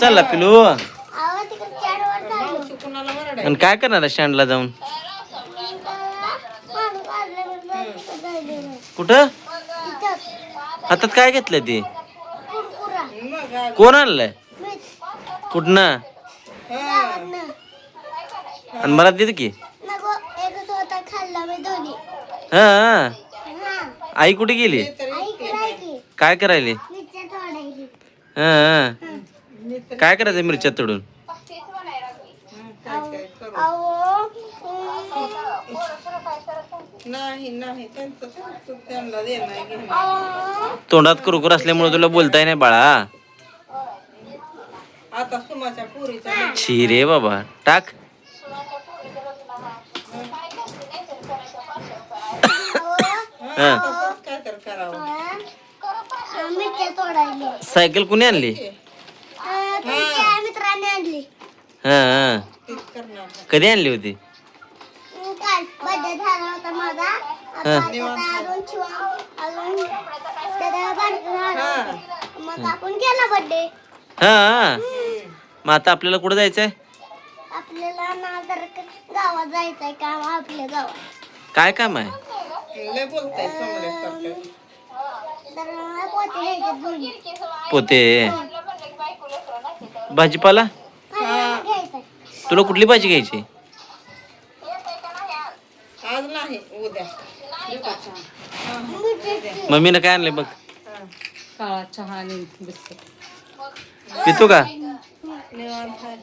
चालला पिलू? आवाज तिकडे चॅटवर चालू. मावशी कुणाला वरडाय? आणि काय करणार स्टँडला जाऊन? माणूस आल्यावर जायचं. कुठं इथं हातात काय घेतलं ते? कुरकुरा. मग आ- कोण आणलंय? मीच कुठनं? हा. गावातनं. आणि मला देत की. नको एकच होता खाल्ला मी दोन्ही. हा हा आई कुठे गेली? ते तर आई इतके करायची काय करायली? मिरच्या तोडायची. हा मी तर काय करायचं मिरच्या तोडून? काय काय करू. अहो नाही नाही त्यांचं त्यांना देणार घेणार. अहो तोंडात कुरकुर असल्यामुळे तुला बोलताय नाही बाळा. आता सुमाच्या पुरीचा छी रे बाबा टाक. हा. तसंच काय तर करावं. मिरच्या तोडायली. सायकल कुणी आणली? तुमच्या मित्राने आणली. हा तीच करणार. कधी आणली होती? काल बर्थडे झाला होता माझा. आता अजून अजून दादा बारका झाला. मग आपण केला बर्थडे. हा मग आता आपल्याला कुठं जायचंय? आपल्याला ना जर गावात जायचंय काम आपल्या गावात. काय काम आहे? लय बोलताय समोर तर पोते घ्यायचे दोन्ही. पोते भाजीपाला घ्यायचंय. तुला कुठली भाजी घ्यायची? आज नाही उद्या. मिरची मम्मीनं काय आणलंय बघ. काळा चहा आणि बिस्किट. पितो का? निवांत आहे.